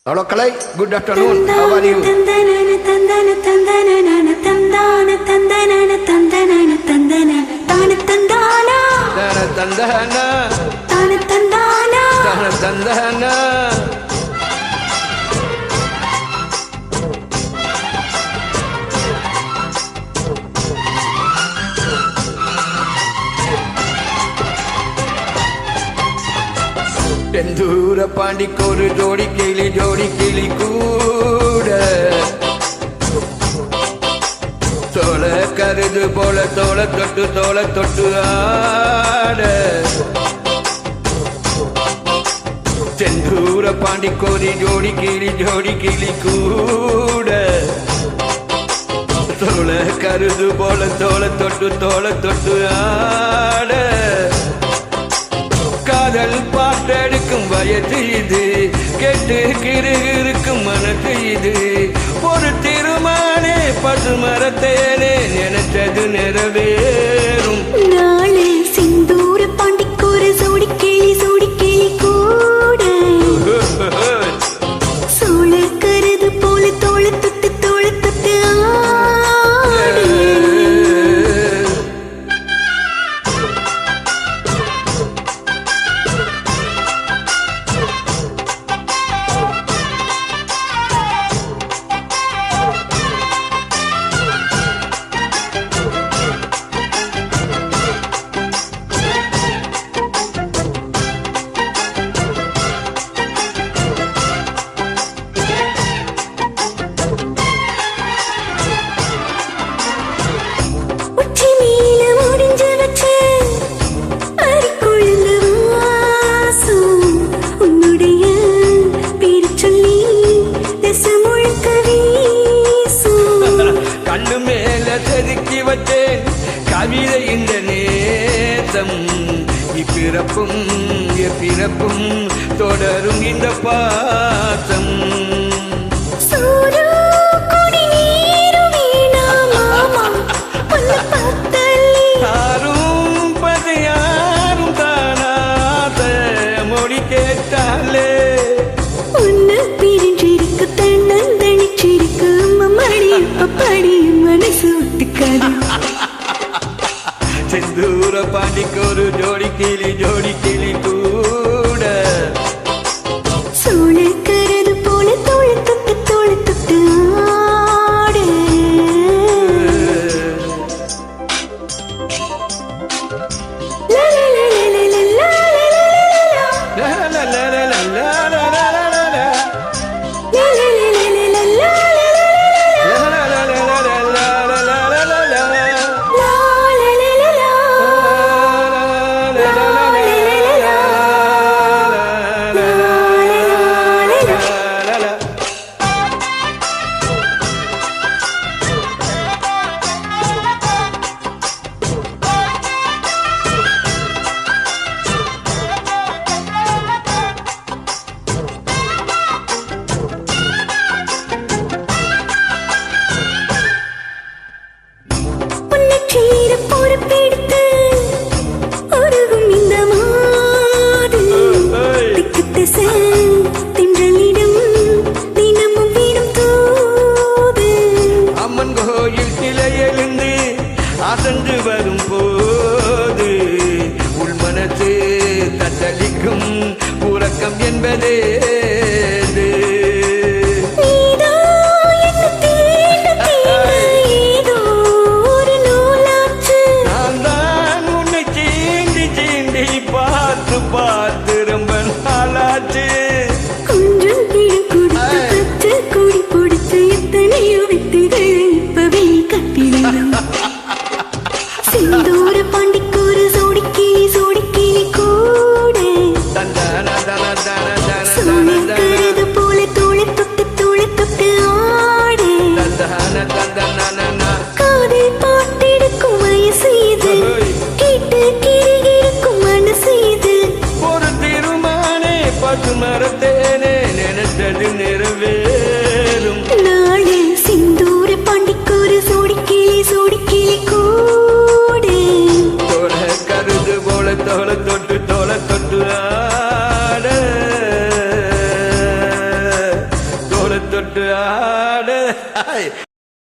Hello, Kalai. Good afternoon. How are you? தெந்தூர பாண்டிக்கு ஒரு ஜோடி கிளி கூட தோள கருது போல தோள தொட்டு ஆட தெந்தூர பாண்டிக்கு ஒரு ஜோடி கிளி கூட தோள கருது போல தோள தொட்டு ஆட காதல் பாட்டெடுக்கும் வயது இது கேட்டு கிருகிருக்கும் மனது இது ஒரு திருமானே பசுமரத்தேனே நினைச்சது நிறைவேறும் நாளே சிந்தூர பாண்டிக்கோர சோடி கிளி கூட சோழ கருது போல தோள தொட்டு செதுக்கி வச்சேன் கவிதை இந்த நேசம் இப்பிறப்பும் தொடரும் இந்த பாசம் யாரும் பதையாரும் தானாத மொழி கேட்டாலே ஒன்னு பிரிஞ்சிருக்கு தன்னந்தனிச்சிருக்கு படியும் மனசு ஒத்துக்காது செந்தூர பாண்டிக்கு ஒரு ஜோடி கிளி கூட சோழ தொட்டு ஆடு